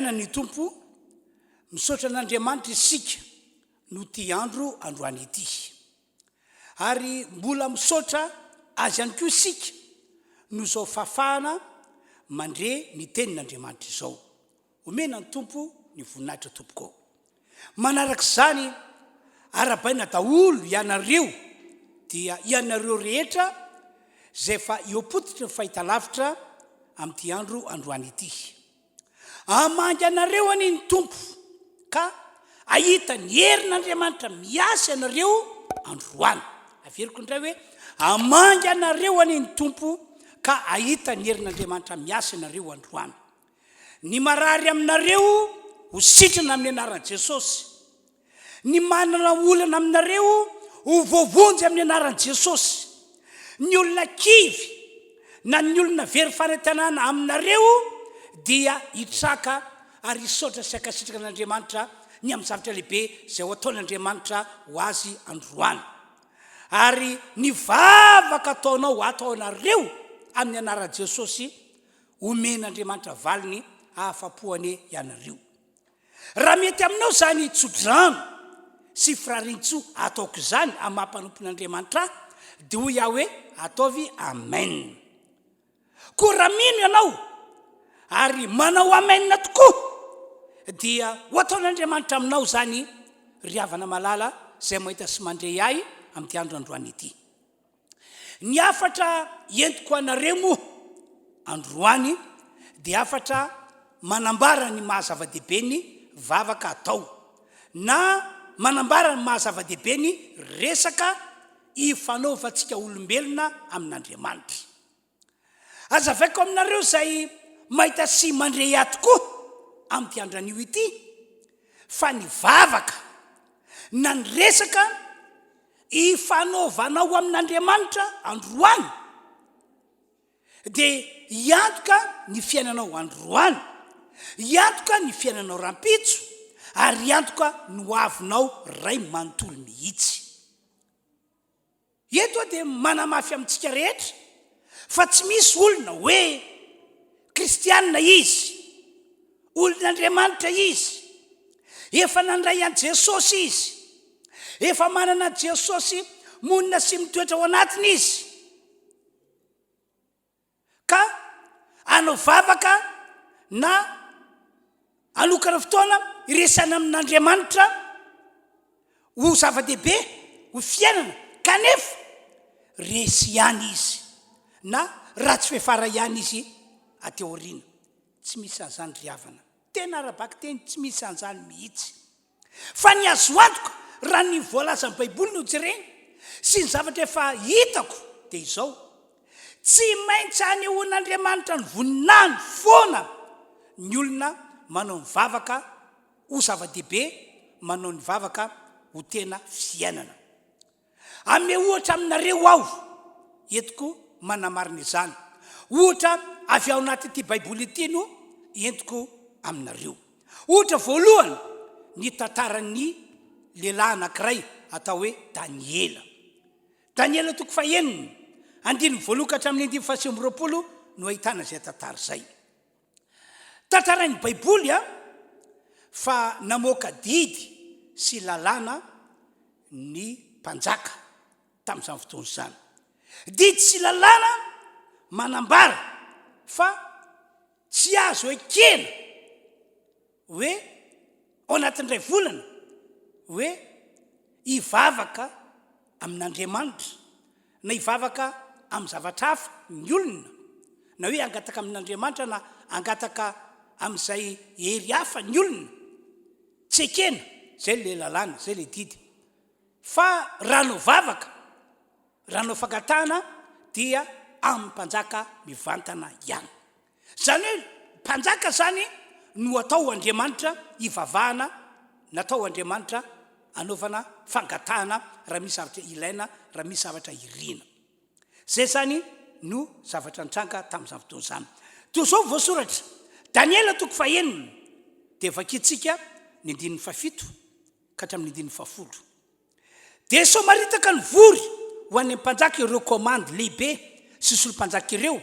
Iaina ny tompo misaotra an'Andriamanitra isika no ty androany ity. Ary mbola misaotra azy ihany koa isika no zao fafahana mandre ny tenin'Andriamanitra izao. Omena ny tompo ny voninahitra tompoko. Manarak'izany arabaina daholo ianareo dia ianareo rehetra zay fa iopotitra ny fahitalavitra amin'ity androany ity. Amangy anareo any ny tompo ka ahita ny herin'Andriamanitra miasa anareo androany. Averiko indray hoe amangy anareo any ny tompo ka ahita ny herin'Andriamanitra miasa anareo androany. Ny marary aminareo ho sitrana amin'ny anaran'i Jesosy. Ny manana olana aminareo ho voavonjy amin'ny anaran'i Jesosy. Ny olona kivy na ny olona very fanantenana aminareo dia hitraka ary hisaotra sy ankasitraka an'Andriamanitra ny amin'ny zavatra lehibe zay ho ataon'Andriamanitra ho azy androany. Ary ny vavaka ataonao ataonareo amin'ny anaran'i Jesosy omen'Andriamanitra valiny ahafapoany ianareo. Raha mety aminao zany tsodrano sy firarintso ataoko izany amin'ny mampanompon'Andriamanitra dia hoy aho hoe ataovy amen. Koa raha mino ianao ary manao amen tokoa dia ho ataon'Andriamanitra aminao zany riavana malala zay mahita sy mandray ahy amin'ity androany ity. Ny afatra entiko anareo moa androany dia afatra manambara ny mahazava-dehibe ny vavaka atao na manambara ny mahazava-dehibe ny resaka ifanaovantsika olombelona amin'Andriamanitra. Azavaiko aminareo zay mahita sy mandray ahy tokoa amin'ity andran'io ity fa ny vavaka na ny resaka ifanaovanao amin'Andriamanitra androany dia hiantoka ny fiainanao androany, hiantoka ny fiainanao rampitso ary hiantoka ny hoavinao ray manontolo mihitsy. Eto dia manamafy amintsika rehetra fa tsy misy olona hoe kristianina izy, olon'Andriamanitra izy, efa nandray an Jesosy izy, efa manana Jesosy monina sy mitoetra ao anatiny izy, ka anao vavaka na anokana fotoana iresana amin'Andriamanitra ho zava-dehibe ho fiainana, kanefa resy ihany izy na ratsy fefara ihany izy ateoriana. Tsy misy an'izany riavana, tena arabaky teny tsy misy an'izany mihitsy. Fa ny azo antoka raha ny voalaza ny Baiboly no jerena sy ny zavatra efa hitako dia izao: tsy maintsy anehoan'Andriamanitra ny voninahiny foana ny olona manao ny vavaka ho zava-dehibe, manao ny vavaka ho tena fiainana. Ame ohatra aminareo aho entiko manamarina izany. Ohatra avy ao anaty Baiboly ity no entiko aminareo. Ohatra voalohany ny tantaran'ny lehilahy anankiray atao hoe Daniela. Daniela toko faheniny andiny voalokatra amin'ny 720 no ahitana izay tantara izay. Tantaran'ny Baiboly fa namoaka didy sy lalàna ny mpanjaka tamin'izany fotoana izany. Didy sy lalàna manambara fa tsy azo ekena hoe ao anatin'indray volana hoe hivavaka amin'Andriamanitra na hivavaka amin'ny zavatra hafa ny olona, na hoe angataka amin'Andriamanitra na angataka amin'izay hery hafa ny olona. Tsy ekena, zay le lalàna, zay le didy. Fa raha nao vavaka, raha nao fangatahana dia amin'ny mpanjaka mivantana ihany. Zany hoe mpanjaka zany no atao Andriamanitra hivavahana, natao Andriamanitra anaovana fangatahana raha misy zavatra ilaina, raha misy zavatra irina. Zay zany no zavatra nitranga tamin'izany fotoana izany. Toy izao voasoratra Daniela toko faheniny dia vakitsika ny 17 ka hatramin'ny 10. Dia sao maritaka ny vory ho an'ny mpanjaka ireo komandy lehibe sy solompanjaka ireo,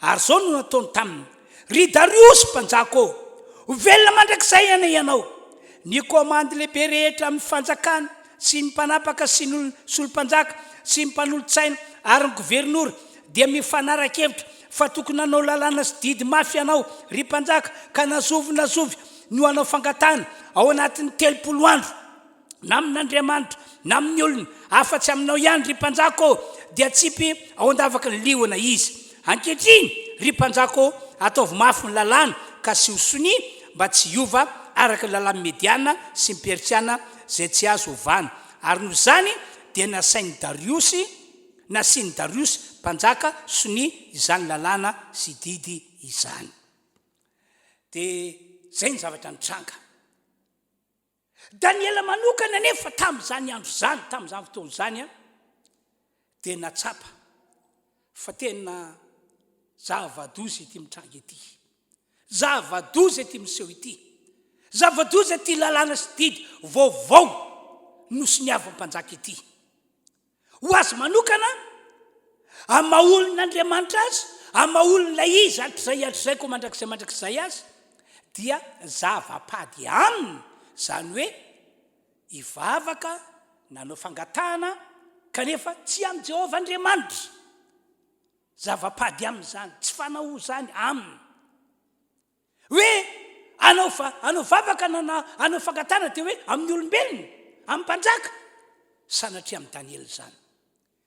ary zao no nataony taminy: ry Dariosy mpanjaka ô, ho velona mandrakizay ana ianao. Ny komandy lehibe rehetra amin'ny fanjakana sy ny mpanapaka sy ny solompanjaka sy ny mpanolotsaina ary ny gouvernoura dia mifanara-kevitra fa tokony anao lalàna sy didy mafy ianao ry mpanjaka ka nazovy no anao fangatana ao anatin'ny 30 andro na amin'Andriamanitra na amin'ny olona afa-tsy aminao ihany ry mpanjaka dia tsipy ao andavaka ny liona izy. Ankehitriny ry mpanjaka ataovy mafy ny lalàna ka sy hosony mba tsy hiova araka ny lalàna mediana sy ny persiana zay tsy azo ovana. Ary noho zany dia nasiany Darius mpanjaka sony izany lalàna sy didy izany. Dia zay ny zavatra nitranga. Daniela manokana nefa tamin'izany andro zany, tamin'izany fotoana zany dia natsapa fa tena zava-doza ity mitranga ity, zava-doza ity miseho ity, zava-doza ity lalàna sy didy vaovao no sy niavam-panjaka ity. Ho azy manokana amaolon'Andriamanitra azy, amaolon'ilay izy atr'izay ko mandrakizay azy dia zava-pady aminy, zany hoe ivavaka nanao fangatahana kanefa tsy amin'ny Jehovah Andriamanitra. Zava-pady aminy zany, tsy fanao zany aminy. Hoe anao vavaka anao fangatahana dia hoe amin'ny olombelona, amin'ny mpanjaka, sanatria amin'ny Daniela zany.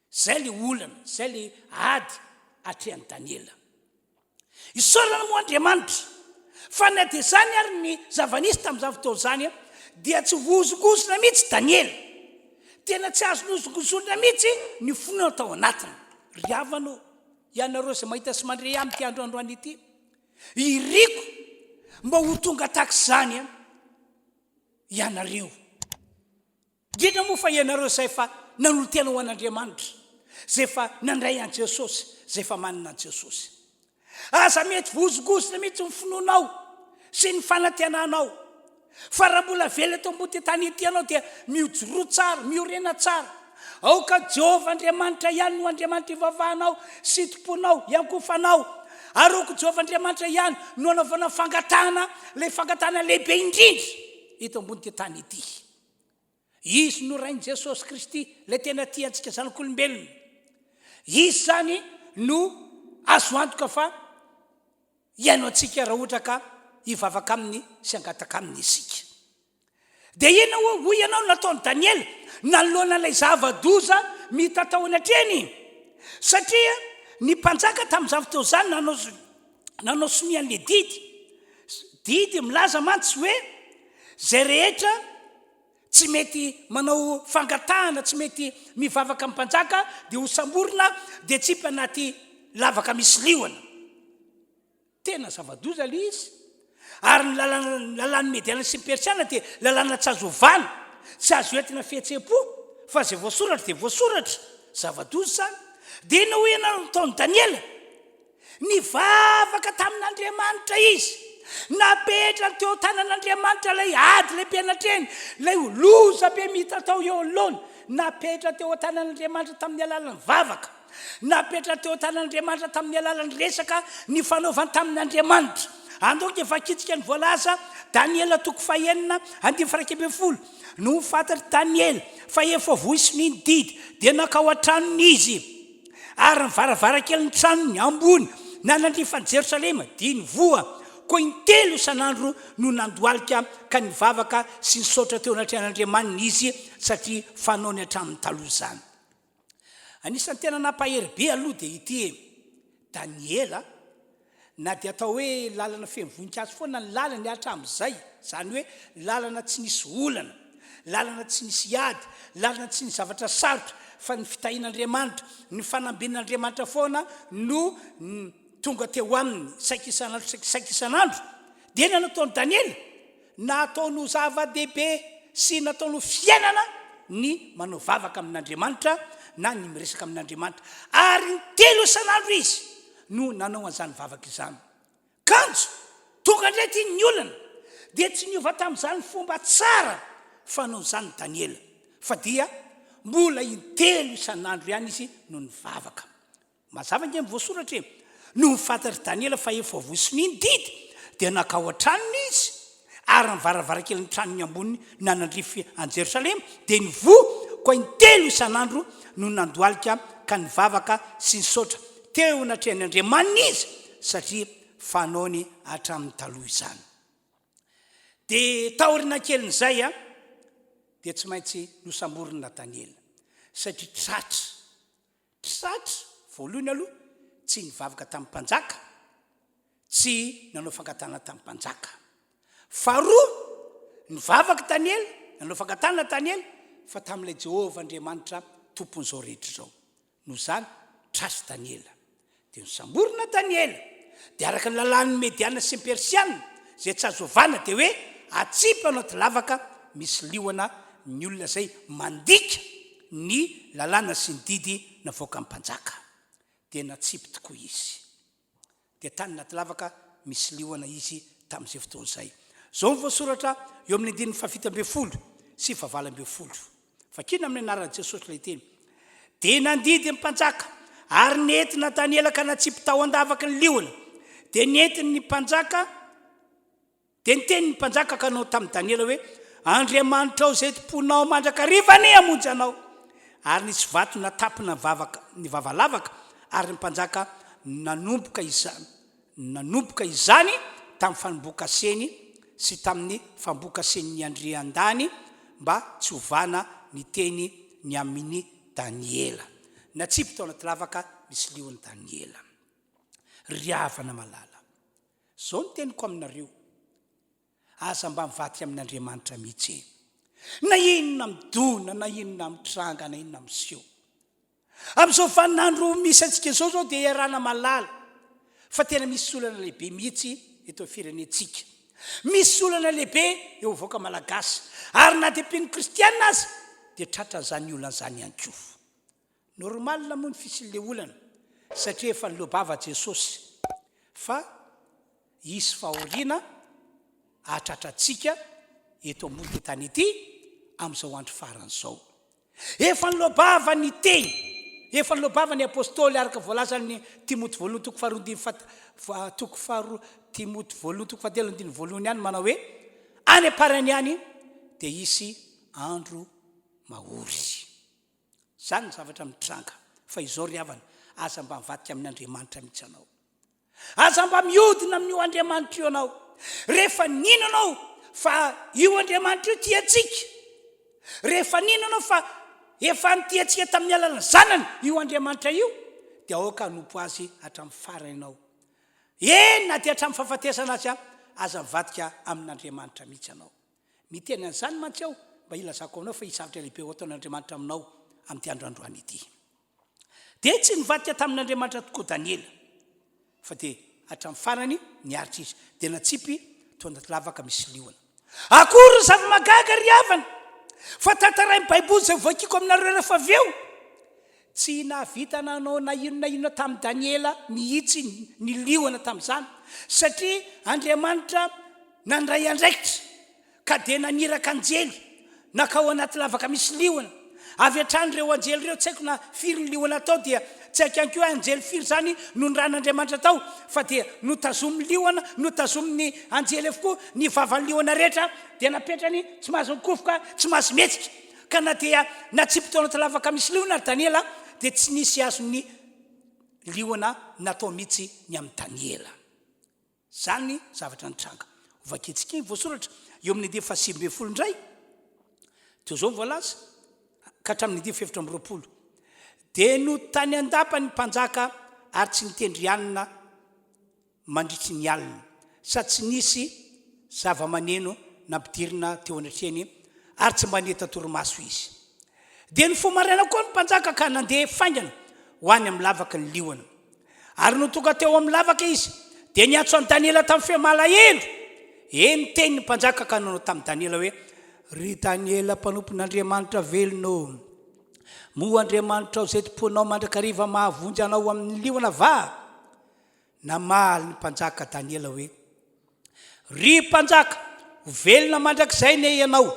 Zay le olana, zay le ady atrehan'ny Daniela. Isaorana moa Andriamanitra fa na dia zany ary ny zava-nisy tamin'izany fotoana zany dia tsy vozongozona mihitsy Daniela. Tena tsy azo nozongozona mihitsy ny fonona tao anatiny. Ry havana ianareo izay mahita sy mandre aminy ty androandroany ity, iriko mba ho tonga tahak'izany ianareo. Indrindra moa fa ianareo izay fa nanolo-tena ho an'Andriamanitra, zay fa nandray an Jesosy, zay fa manana an Jesosy. Aza mety vozongozona mihitsy ny finoanao sy ny fanantenanao. Fa raha mbola vela eto ambony tany ity ianao dia miojoro tsara, miorena tsara. Ao ka Jehovah Andriamanitra ihany no Andriamanitra ivavahanao, sitomponao, iankofanao. Ary ao ka Jehovah Andriamanitra ihany no anaovana fangatahana, ilay fangatahana lehibe indrindra eto ambony tany ity. Izy no rain'i Jesosy Kristy, ilay tena tiantsika zanak'olombelona. Izy zany no azo antoka fa ihaino antsika raha ohatra ka hivavaka aminy sy hangataka aminy isika. Dia ina ho ianao nataony Daniela nanoloana ilay zava-doza mitatao anatreny. Satria ny mpanjaka tamin'izany fotoana zany nanao somian'ilay didy milaza mantsy hoe zay rehetra tsy mety manao fangatahana, tsy mety mivavaka amin'ny mpanjaka dia ho samborina dia tsipy anaty lavaka misy liona. Tena zava-doza le izy. Ary ny lalàna mediana sy ny persiana dia lalàna tsy azo ovana, tsy azo entina fihetsem-po, fa zay voasoratra dia voasoratra. Zava-doza zany. Dia ina ho ianao nataony Daniela, nivavaka tamin'Andriamanitra izy, napetra teo tanan'Andriamanitra ilay ady lehibe anatreny, ilay loza be mitatao eo anoloana, napetra teo tanan'Andriamanitra tamin'ny alalan'ny vavaka, napetra teo tanan'Andriamanitra tamin'ny alalan'ny resaka ny fanaovany tamin'Andriamanitra. Andoka efa kitsika ny voalaza Daniela 9:1 no fantatry Daniela fa efa voisiny ny didy dia nakao an-tranony izy. Ary ny varavarankely ny tranony ambony nanandrifany Jerosalema diny voa koa intelo isan'andro no nandoalika ka nivavaka sy nisaotra teo anatrehan'Andriamanitra izy satria fanaony hatramin'ny taloha zany. Anisan'ny tena nampahery be aloha dia ity Daniela na dia atao hoe lalana femivoninkazo foana ny lalany hatramin'izay, zany hoe lalana tsy nisy olana, lalana tsy nisy ady, lalana tsy nisy zavatra sarotra fa ny fitahin'Andriamanitra, ny fanambin'Andriamanitra foana no tonga teo aminy saikisan'andro. Dia nataony Daniela nataony zava-dehibe sy nataony fiainana ny manao vavaka amin'Andriamanitra na ny miresaka amin'Andriamanitra. Ary ny 3 isan'andro izy no nanao an'izany vavaka izany. Kanjo tonga indray ty ny olana dia tsy niova tamin'izany fomba tsara fanao izany Daniela, fa dia mbola 3 isan'andro ihany izy no nivavaka. Mazava nge mivoasoratra no nifantatry Daniela fa efa voisiny ny didy dia nakao an-tranony izy ary ny varavarakely ny tranony amboniny nanandrify an Jerosalema dia ny vo koa intelo isan'andro no nandoalika ka nivavaka sy nisaotra teo natrehan'ny Andriamanina izy satria fanaony hatramin'ny taloha izany. Dia taorina kelin'izay dia tsy maintsy nosamboriny Nataniela satria tratra voalohany aloha tsy nivavaka tamin'ny mpanjaka, tsy nanao fankatana tamin'ny mpanjaka. Faharoa nivavaka Daniela, nanao fankatana Daniela fa tamin'ilay Jehovah Andriamanitra tompon'izao rehetra izao. Noho izany tratra Daniela dia nosamborina Daniela dia araka ny lalàn'ny Mediana sy Persiana zay tsy azovana dia hoe atsipy anaty lavaka misy liona ny olona zay mandika ny lalàna sy ny didy navoaka amin'ny mpanjaka dia natsipy tokoa izy dia tany naty lavaka misy liona izy tamin'izay fotoan'izay. Zao ny voasoratra eo amin'ny andininy 7 sy 9. Fakina amin'ny anaran'i Jesosy ilay teny. Dia nandidy mpanjaka ary nentina Daniela ka natsipy tao andavaky ny liona dia nentiny ny mpanjaka dia niteny ny mpanjaka ka nao tamin'ny Daniela hoe Andriamanitra ao zay tomponao mandrakariva ny hamonjy anao. Ary nisy vato natapina ny vavalavaka ary ny mpanjaka nanomboka izany tamin'ny fambokaseny sy tamin'ny fambokaseny Andrian-dany mba tsy hovana ny teny ny amin'ny Daniela. Natsipy tao anaty lavaka misy liony Daniela. Ry havana malala, zao ny teniko aminareo, aza mba mivadika amin'Andriamanitra mihitsy. Na inona midona, na inona mitranga, na inona miseho. Amin'izao vaninandro misy antsika zao dia iarana malala fa tena misy olana lehibe mihitsy eto firenentsika. Misy olana lehibe eo voaka malagasy ary na dia mpino kristianina azy dia tratra zany olana zany ihany koa. Normal moa ny fisin'ilay olana satria efa nilobava Jesosy fa isy fahoriana ahatratratsika eto ambony tany ity amin'izao andro faran'izao. Efa nilobava ny teny, efa nilobava ny apôstôly araka voalazan'ny Timoty voalohany toko faharoa ihany manao hoe any aparany ihany dia isy andro mahory. Zany ny zavatra mitranga fa izao ry havana, aza mba mivadika amin'Andriamanitra mihitsy anao. Aza mba miodina amin'io Andriamanitra io anao. Rehefa nino anao fa io Andriamanitra io tiatsika, rehefa nino anao fa efa nitiatsika tamin'ny alalany zanany io Andriamanitra io dia aoka hanompo azy hatramin'ny farany ianao. Na dia hatramin'ny fahafatesana azy aza mivadika amin'Andriamanitra mihitsy anao. Miteny an'izany mantsy aho mba ilazako aminao fa hisavatra lehibe ho ataon'Andriamanitra aminao amin'ity androandroany ity. Dia tsy nivadika tamin'Andriamanitra tokoa Daniela fa dia hatramin'ny farany niaritra izy dia natsipy tao anaty lavaka misy liona. Akory zava-magaga ry havana fa tantarain'ny Baiboly izay voakiko aminareo rehefa avy eo. Tsy nahavita nanao na inona tamin'ny Daniela mihitsy ny liona tamin'izany satria Andriamanitra nandray andraikitra ka dia naniraka anjely nakao anaty lavaka misy liona. Avy hatrany ireo anjely ireo tsy haiko na firy ny liona tao dia tsy haiko ihany koa anjely firy zany no nran'Andriamanitra tao fa dia notazomy liona, notazomy ny anjely avokoa ny vavan'ny liona rehetra dia napetrany tsy mahazo mikofoka, tsy mahazo metsika ka na dia natsipy tao anaty lavaka misy liona ary Daniela dia tsy nisy azo ny liona natao mihitsy ny amin'ny Daniela. Zany zavatra nitranga. Vaketsika iny voasoratra eo amin'ny andiny 7 indray. Teo zao voalaza ka hatramin'ny andiny 720. Dia no tany andapa ny mpanjaka ary tsy nitendry anina mandritry ny alina sady tsy nisy zava-maneno nampidirina teo anatreny ary tsy mba neta torimaso izy. Dia ny fomaraina koa ny mpanjaka ka nandeha faingana ho any amin'ny lavaka ny liona. Ary no tonga teo amin'ny lavaka izy dia niantso an'i Daniela tamin'ny fiamalahelo. Niteny ny mpanjaka ka nanao tamin'i Daniela hoe ry Daniela mpanompon'Andriamanitra velonao, moa Andriamanitra ao zay tomponao mandrakariva mahavonjy anao amin'ny liona va. Namaly ny mpanjaka Daniela hoe ry mpanjaka, ho velona mandrakizay ne ianao.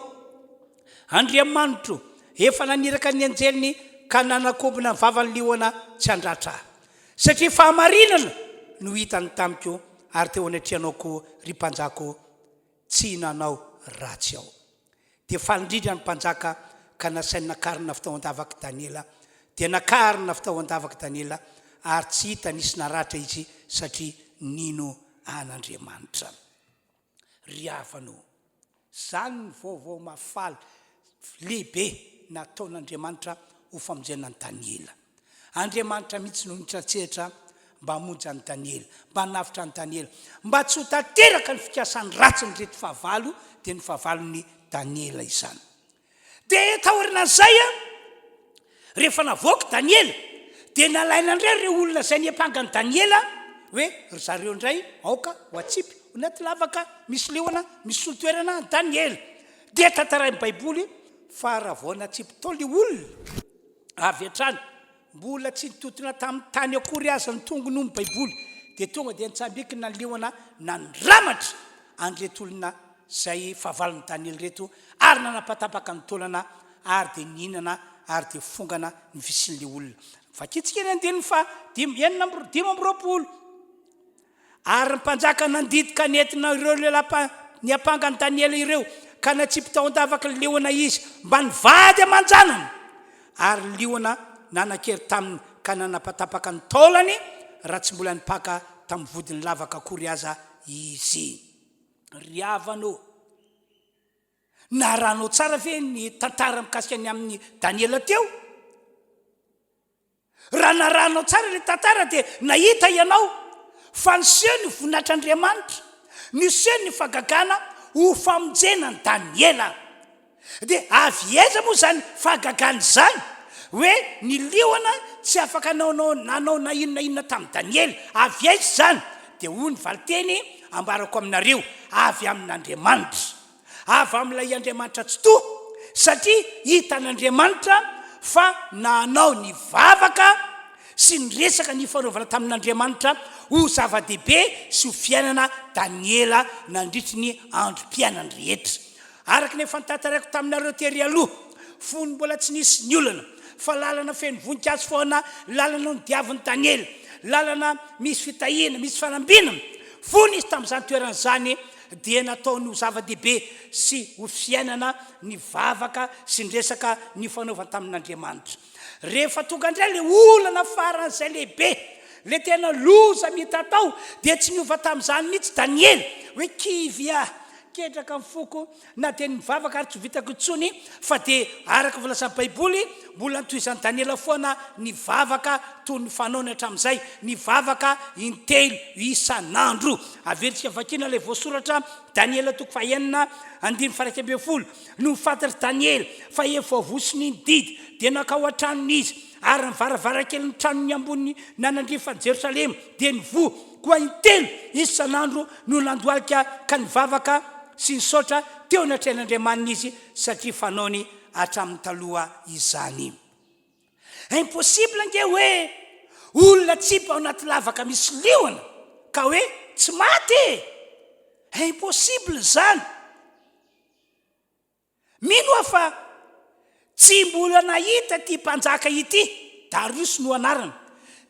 Andriamanitra efa naniraka ny anjeliny ka nanakombona ny vavan'ny liona tsy handratra. Satria fahamarinana no hitany tamiko ary teo anatrianao ko ry mpanjako tsy nanao ratsy ao. Dia falindrindra ny mpanjaka ka nasainy nakarina fitaovan-davaka Daniela, dia nakarina fitaovan-davaka Daniela ary tsy hita nisy naratra izy satria nino an'Andriamanitra. Ry havano, zany ny vaovao mafaly lehibe nataon'Andriamanitra ho famonjena ny Daniela. Andriamanitra mihitsy no nitratseratra mba hamonjy ny Daniela, mba navitra ny Daniela, mba tsy ho tanteraka ny fikasany ratsy ny reto fahavalo dia ny fahavalon'ny Daniela izany. Dia tahorinan'izay rehefa navoaka Daniela dia nalaina indray ireo olona izay niampangany Daniela hoe ry zareo indray aoka ho atsipy ho naty lavaka misy leona misy solitoerana ny Daniela. Dia tantarain'ny Baiboly fa raha vao natsipy tao le olona avy hatrany mbola tsy nitotona tamin'ny tany akory aza ny tongo noho ny Baiboly dia tonga dia nitsambiky na leona nandramatra an'reto olona zay fahavalon'ny Daniela reto ary nanapatapaka ny taolana ary dia nihinana ary dia fongana ny visin'le olona. Vakitsika ny andininy fa 5 ary ny mpanjaka nandidika nentina ireo lehilahy niampangany Daniela ireo ka natsipy taon-davaka ny leona izy mba nivady aman-janany ary leona nanan-kery taminy ka nanapatapaka ny taolany raha tsy mbola nipaka tamin'ny vodiny lavaka akory aza izy. Ry havano, naranao tsara ve ny tantara mikasika ny amin'ny Daniela teo? Raha naranao tsara ny tantara dia nahita ianao fa niseho ny voninahitran'Andriamanitra, niseho ny fahagagana ho famonjena ny Daniela. Dia avy eza moa zany fahagagana izany hoe ny liona tsy afaka nanao na inona tamin'ny Daniela. Avy eza izany dia hoy ny valiteny ambarako aminareo, avy amin'Andriamanitra, avy amin'ilay Andriamanitra tsy toa, satria hitan'Andriamanitra fa nanao ny vavaka sy ny resaka ny fanaovana tamin'Andriamanitra ho zava-dehibe sy ho fiainana Daniela nandritry ny androm-piainany rehetra. Araka ny fantatarako taminareo tery aloha, fony mbola tsy nisy ny olana fa lalana feno voninkazo foana, lalana ny diavin'ny Daniela, lalana misy fitahina, misy fanambinana, fony izy tamin'izany toerana zany dia nataony ho zava-dehibe sy ho fiainana ny vavaka sy ny resaka ny fanaovana tamin'Andriamanitra. Rehefa tonga indray le olana faran'izay lehibe, le tena loza mita tao, dia tsy niova tamin'izany mihitsy Daniela hoe kivy ketraka amin'ny foko na dia ny vavaka ary tsy vitako intsony, fa dia araka voalasan'ny Baiboly mbola nitohizan'ny Daniela foana ny vavaka toy ny fanaony hatramin'izay, ny vavaka intelo isan'andro. Averintsika vakina ilay voasoratra Daniela 9:1-12 no fantatry Daniela fa efa vosiny ny didy dia nakao an-tranony izy ary ny varavarankely ny tranony ambony nanandrifany Jerosalema dia nivoha koa intelo isan'andro no nandoalika ka ny vavaka sy ny sotra teo natrehan'Andriamanina izy satria fanaony hatramin'ny taloha izany. Impossible nge hoe olona tsipy ao anaty lavaka misy liona ka hoe tsy maty. Impossible zany. Mino aho fa tsy mbola nahita ty mpanjaka ity, Darius no anarana,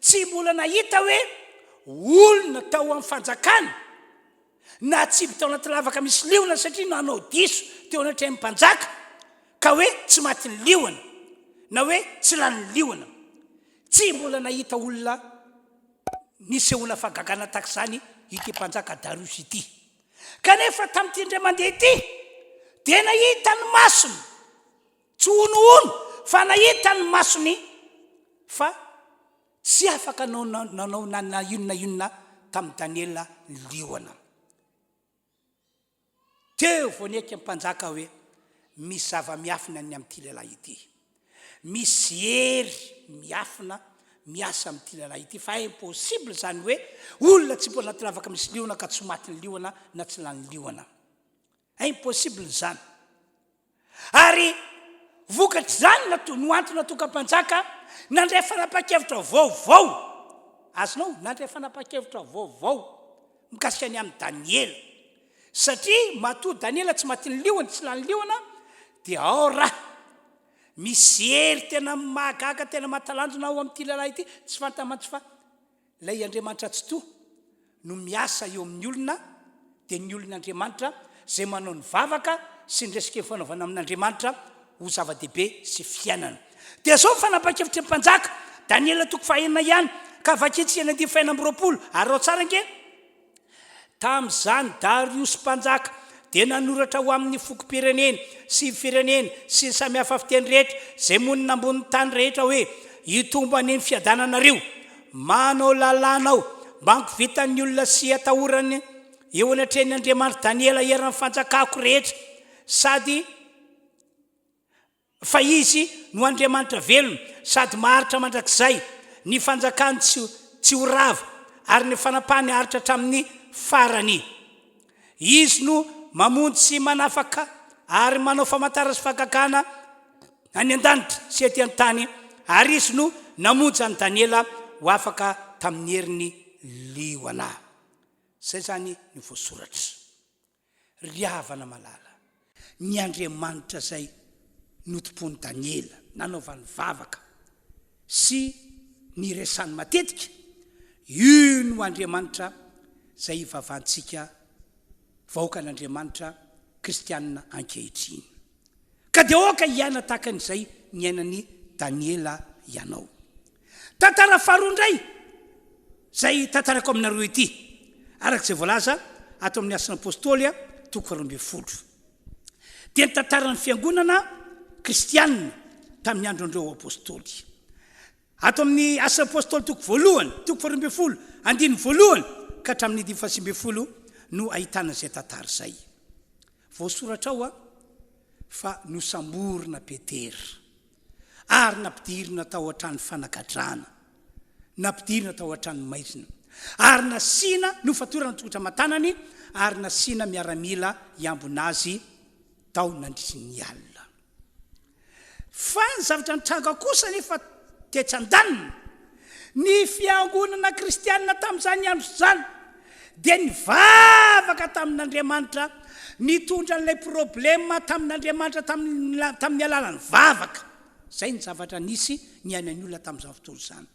tsy mbola nahita hoe olona tao amin'ny fanjakana na tsipy tao anaty lavaka misy liona satria nanao diso teo anatrehan'ny mpanjaka ka hoe tsy maty ny liona na hoe tsy lany liona. Tsy mbola nahita olona nisehoana fahagagana tahak'izany ity mpanjaka Darius ity. Kanefa tamin'ity indray mandeha ity dia nahita ny masony, tsy ono fa nahita ny masony fa tsy afaka nanao na inona tamin'ny Daniela ny liona. Teo voanaiky mpanjaka hoe misy zava-miafina ny amin'ity lehilahy ity, misy hery miafina miasa amin'ity lehilahy ity, fa impossible zany hoe olona tsy mbola anaty lavaka misy liona ka tsy maty ny liona na tsy lany liona. Impossible zany. Ary vokatry zany no antony natoka mpanjaka nandray fanapa-kevitra vaovao. Azonao nandray fanapa-kevitra vaovao mikasika ny amin'ny Daniela, satria matoa Daniela tsy maty ny liona tsy lany liona dia ao raha misy hery tena mahagaga tena mahatalanjona ao amin'ity lehilahy ity. Tsy fantamantsy fa lay Andriamanitra tsy toa no miasa eo amin'ny olona dia ny olon'Andriamanitra zay manao ny vavaka sy ny resaka fanaovana amin'Andriamanitra ho zava-dehibe sy fiainana. Dia zao fanapa-kevitry ny mpanjaka Daniela toko fahenina ihany ka vakitsihana ny faina amby roapolo ary rao tsara nge tam'izany Darius mpanjaka dia nanoratra ho amin'ny fokom-pireneny sy fireneny sy ny samy hafa fiteny rehetra zay monina ambony tany rehetra hoe hitombo aneny fiadananareo manao lalànao banko vitan'ny olona sy atahorany eo anatrenin'Andriamanitra Daniela heriny fanjakako rehetra sady fa izy no Andriamanitra velona sady maharitra mandrakizay ny fanjakany tsy ho rava ary ny fanapahany haritra hatramin'ny farany. Izy no mamonjy sy manafaka ary manao famantara sy fakakana any an-danitra sy ety an-tany ary izy no namonjy any Daniela ho afaka tamin'ny herin'ny liona. Zay zany ny voasoratra. Ry havana malala, ny Andriamanitra zay notompony Daniela nanaovany vavaka sy ny resany matetika, io no Andriamanitra zay ivavahantsika vahoakan'Andriamanitra kristianina ankehitriny. Ka dia oka hiaina tahaka an'izay ny ainan'ny Daniela ianao. Tantara faharoa indray zay tantarako aminareo ity arak'izay voalaza ato amin'ny Asan'ny Apôstôly toko 12. Dia ny tantaran'ny fiangonana kristianina tamin'ny andron'ireo apôstôly. Ato amin'ny Asan'ny Apôstôly toko 12 andiny 1 ka hatramin'ny 15 no ahitana zay tantara zay. Voasoratra ao fa nosamborina Petera ary nampidirina tao an-trano fanagadrana, nampidirina tao an-trano maizina ary nasiana no fatorana tsotra matanany ary nasiana miaramila iambonazy tao nandrisy ny alina. Fa ny zavatra nitranga kosa nefa tetsan-danina ny fiangonana kristianina tamin'izany andro zany dia nivavaka tamin'Andriamanitra, nitondra n'ilay problema tamin'Andriamanitra tamin'ny alalany vavaka. Zay ny zavatra nisy ny ainan'ny olona tamin'izany fotoana izany.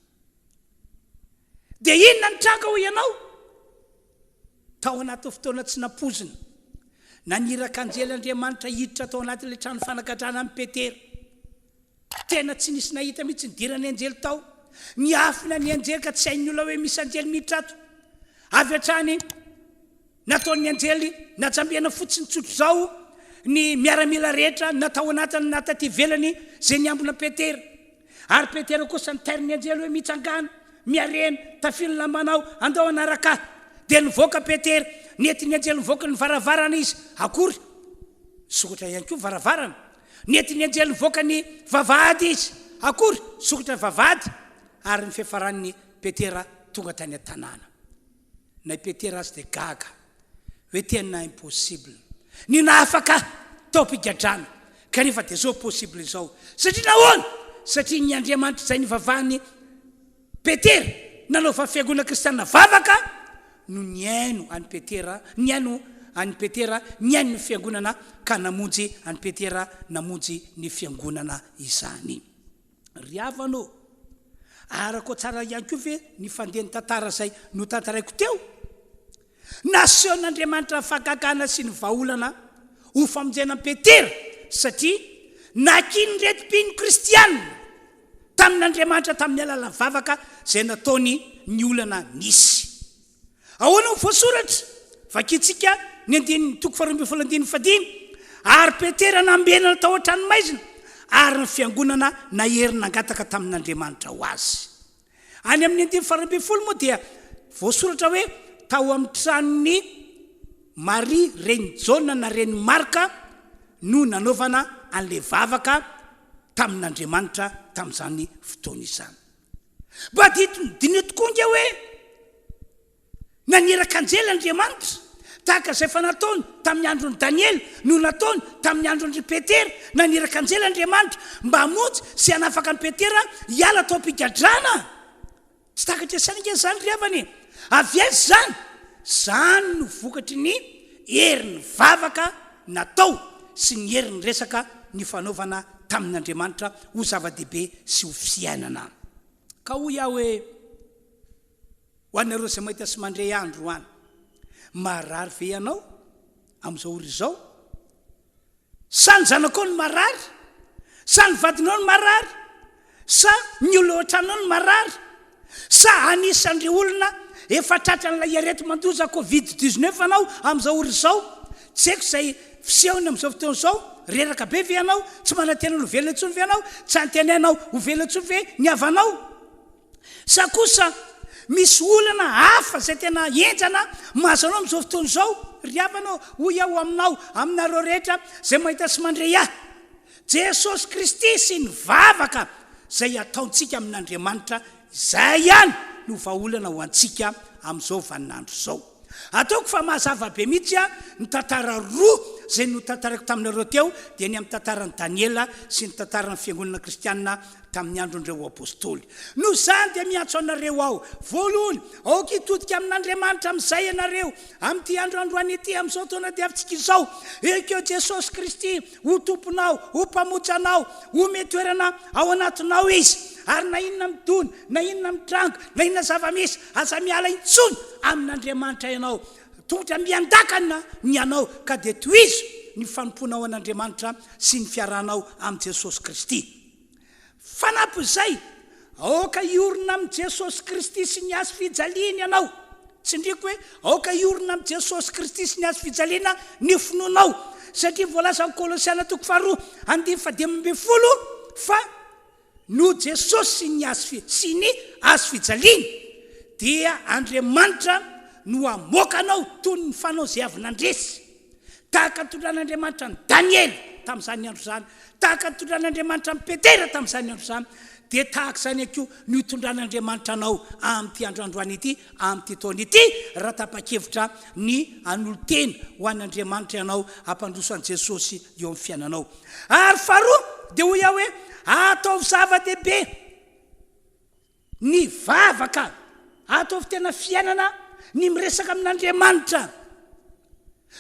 Dia inona nitranga ho ianao? Tao anaty fotoana tsy nampozina, naniraka anjelan'Andriamanitra hiditra tao anatin'ilay trano fanagadrana amin'ny Petera. Tena tsy nisy nahita mihitsy nidirany anjely tao, niafina ny anjely ka tsy hain'ny olona hoe misy anjely miditra ato. Avy hatrany nataon'ny anjely najambiana fotsiny tsotro zao ny miaramila rehetra natao anatiny nataty velany zay niambona Petera. Ary Petera kosa nitairiny anjely hoe mitsangana, miarena, tafily lambanao, andao anaraka. Dia nivoaka Petera, nentiny anjely nivoaka ny varavarana izy. Akory? Sokatra ihany koa varavarana. Nentiny anjely nivoaka ny vavahady izy. Akory? Sokatra vavahady. Ary ny fiafaran'ny Petera tonga tany an-tanàna. Nay Petera azy dia gaga hoe tena impossible, ny naafaka tao ampigadrana kanefa dia zao possible izao. Satria nahoana? Satria ny Andriamanitra zay nivavahany Petera nanao fa fiangonana kristianina vavaka no niaino any Petera, niaino any Petera, niaino ny fiangonana ka namonjy any Petera, namonjy ny fiangonana izany. Ry havanao, arako tsara ihany koa ve ny fandehan'ny tantara zay no tantaraiko teo? Nasehoan'Andriamanitra fakakana sy ny vahaolana ho famonjena any Petera satria nakiny retim-pino kristianina tamin'Andriamanitra tamin'ny alalany vavaka zay nataony ny olana nisy. Ahoana ny voasoratra? Vakitsika ny 12:15 ary Petera nambenana tao an-trano maizina ary ny fiangonana naherina angataka tamin'Andriamanitra ho azy. Any amin'ny 12 moa dia voasoratra hoe tao amin'ny tranony Maria reny Jona na reny Marka no nanaovana an'ilay vavaka tamin'Andriamanitra tamin'izany fotoana izany. Mba dino tokoa nge hoe naniraka anjely Andriamanitra tahaka izay fa nataony tamin'ny andron'ny Daniela no nataony tamin'ny andron'ny Petera. Naniraka anjely Andriamanitra mba hamonjy sy hanafaka ny Petera hiala tao ampigadrana. Tsy takatra isany nge zany ry havany. Avy aiza zany? Zany no vokatry ny herin'ny vavaka natao sy ny herin'ny resaka ny fanaovana tamin'Andriamanitra ho zava-dehibe sy ho fiainana. Ka ho iaho hoe ho anareo izay mahita sy mandray andro ho any, marary ve ianao am'izao ory zao sa ny zanakao ny marary sa ny vadinao ny marary sa ny olo ohatranao ny marary sa anisan'ireo olona efa tratran'ilay arety mandoza covid-19 anao am'izao ory zao tsy haiko zay fisehony am'izao fotoana zao reraka be ve anao tsy manantena ho velona ntsony ve anao tsy antenainao ho velona ntsony ve ny avanao sa kosa misy olana hafa zay tena enjana mahazo anao am'izao fotoana zao ry avanao hoy aho aminao aminareo rehetra zay mahita sy mandre ahy Jesosy Kristy sy ny vavaka zay ataontsika amin'Andriamanitra izay ihany no vahaolana ho antsika am'izao vaninandro zao ataoko fa mahazava be mihitsy ny tantara roa zay no tantarako taminareo teo dia ny amin'ny tantarany Daniela sy ny tantarany fiangonana kristianina tamin'ny andron'ireo apôstôly no zany dia miantso anareo aho voalohany aoka hitodika amin'Andriamanitra amin'izay ianareo amin'ity androandroany ity am'izao taona diavintsika izao ekeo Jesosy Kristy ho tomponao ho mpamonjanao ho metoerana ao anatinao izy ary na inona midony na inona mitrango na inona zava-misy aza miala intsony amin'Andriamanitra ianao tongotra miandakana ny anao ka dia toizo ny fanomponao an'Andriamanitra sy ny fiaranao amin'i Jesosy Kristy fanampy izay aoka iorina amin'i Jesosy Kristy sy ny azo fijaliana ianao tsy ndriko hoe aoka iorina amin'i Jesosy Kristy sy ny azo fijaliana ny finoanao satria voalaza amin'ny Kolosiana 2:10 fa no Jesosy sy ny azo fijaliana dia Andriamanitra no amoakanao toy ny fanao zay avy nandresy tahaka tondran'Andriamanitra ny Daniel tamin'izany andro zany tahaka tondran'Andriamanitra ny Petera tamin'izany andro zany dia tahaka izany akoa ny tondran'Andriamanitra anao amin'ity androandroany ity amin'ity taona ity raha tapa-kevitra ny an'olo-tena ho an'Andriamanitra ianao hampandroso an' Jesosy eo amin'ny fiainanao ary faharoa dia hoy aho hoe ataovy zava-dehibe ny vavaka ataovy tena fiainana ny miresaka amin'Andriamanitra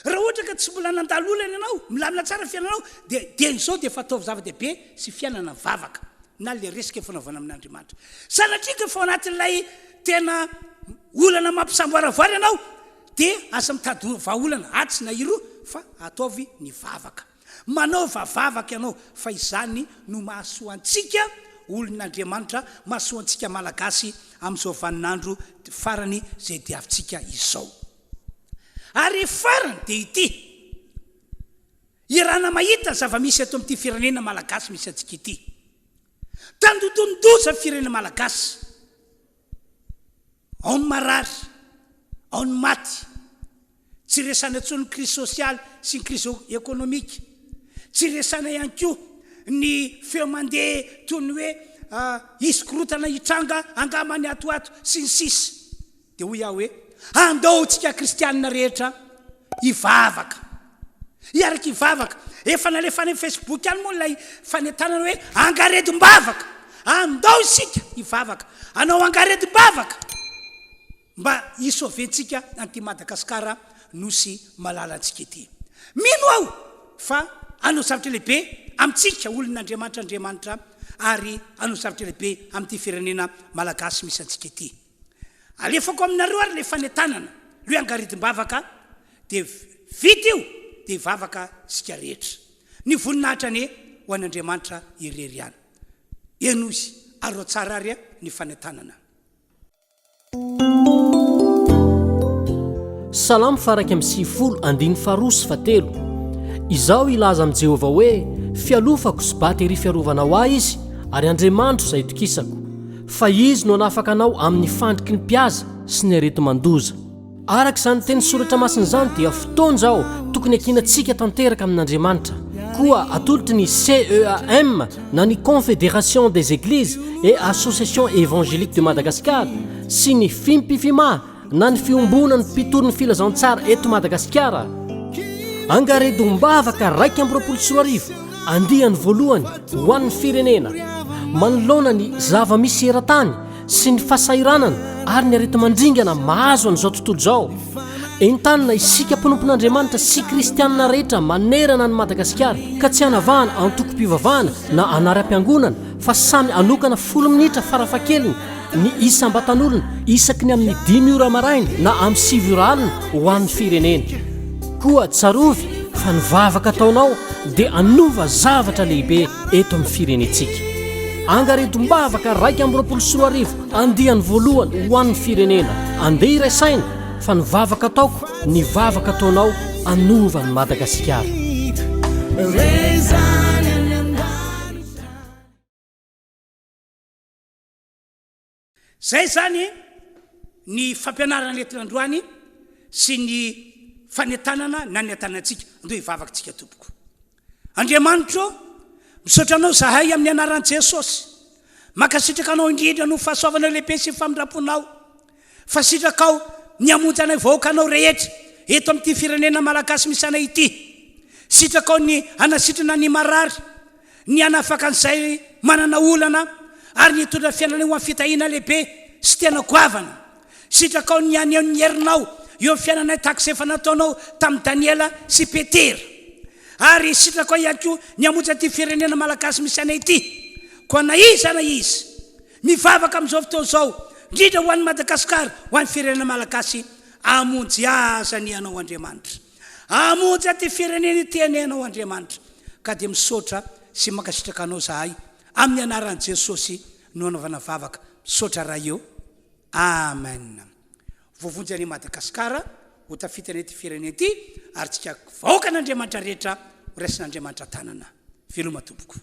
raha ohatra ka tsy mbola nandalo olana ianao milamina tsara fiainanao dia izao dia efa ataovy zava-dehibe sy fiainana vavaka na le resaka fanaovana amin'Andriamanitra sanatria ka fa ao anatin'ilay tena olana mampisamboaravoary ianao dia asa mitady vahaolana atsy na iroa fa ataovy ny vavaka manaova vavaka ianao fa izany no mahasoa antsika olon'Andriamanitra mahasoa antsika malagasy amin'izao vaninandro farany zay diavintsika izao ary farany dia ity irana mahita zava-misy ato amin'ity firenena malagasy misy antsika ity tandodondoza firenena malagasy ao ny marary ao ny maty tsy resana intsony ny crise sociale sy ny crise économique tsy resana ihany koa ny feo mandeha toy ny hoe isy-korotana hitranga angamany atoato sy ny sisy dia hoy aho hoe andaotsika kristianina rehetra hivavaka iaraka hivavaka efa nalefana amin'ny Facebook any moa ilay fanetanana hoe angaredim-bavaka andao isika hivavaka anao angaredim-bavaka mba hisoventsika an'ity Madagasikara nosy malalantsika ity mino aho fa anao zavatra lehibe amintsika olon'Andriamanitra ary anao zavatra lehibe amin'ity firenena malagasy misy antsika ity alefako aminareo ary le fanetanana le angaredim-bavaka dia vita io dia hivavaka sika rehetra ny voninahitra ny ho an'Andriamanitra irery ihany enozy aro tsara ary ny fanetanana salamo faraka amin'ny 7:7 izao ilaza amin'i Jehova hoe fialofako sy batery fiarovana ho ahy izy ary Andriamanitra izay itokisako fa izy no hanafaka anao amin'ny fandriky ny mpiaza sy ny arety mandoza araka izany teny soratra masina izany dia fotoana izao tokony ankinantsika tanteraka amin'Andriamanitra koa atolotry ny CEAM na ny Confédération des Églises et Associations Évangéliques de Madagascar sy ny FIMPIFIMA na ny fiombonany mpitoro ny filazantsara eto Madagasikara angaredim-bavaka 2:24 andihany voalohany ho an'ny firenena manoloana ny zava-misy eran-tany sy ny fasairanana ary ny arety mandringana mahazo an'izao tontolo izao entanina isika mpinompon'Andriamanitra sy kristianina rehetra manerana ny Madagasikara ka tsy hanavahana antoko-pivavahana na anaram-piangonana fa samy anokana 10 minitra farafahakeliny ny isam-batan'olona isaky ny amin'ny 10 ora maraina na amin'ny 7 ora alina ho an'ny firenena koa tsarovy fa nivavaka ataonao dia anova zavatra lehibe eto amin'ny firenentsika. Angaretom-bavaka 2 andiany voalohany ho an'ny firenena. Andeha irasaina fa nivavaka ataoko, nivavaka ataonao anova ny Madagasikara. Zay zany ny fampianarana netin'androany sy ny fanetanana na netanantsika andoha hivavakantsika tompoko. Andriamanitro misaotra anao zahay amin'ny anaran'i Jesosy, makasitraka anao indrindra no fahasoavanao lehibe sy famindraponao, fa sitrakao ny amonjy anay vahoaka anao rehetra eto amin'ity firenena malagasy misy anay ity. Sitrakao ny anasitrana ny marary, ny anafaka an'izay manana olana ary ny hitondra fiainana ho amin'ny fitahiana lehibe sy tena goavana. Sitrakao ny any ny herinao eo fiainana tahaka izay efa nataonao tamin'ny Daniela sy Petera. Ary sitrakao ihany koa ny amonjy an'ity firenena malagasy misy anay ity. Koa na izy mivavaka amin'izao fotoana izao, indrindra ho an'ny Madagasikara, ho an'ny firenena malagasy, amonjy aza ny anao Andriamanitra. Amonjy an'ity firenena ity anao Andriamanitra. Ka dia misaotra sy makasitraka anao zahay amin'ny anaran'i Jesosy no anaovana vavaka. Misaotra raha eo. Amen. Voavonjy any Madagasikara ho tafitany ity firenena ity ary tsika vahoaka n'Andriamanitra rehetra ho raisin'Andriamanitra tanana. Veloma tompoko.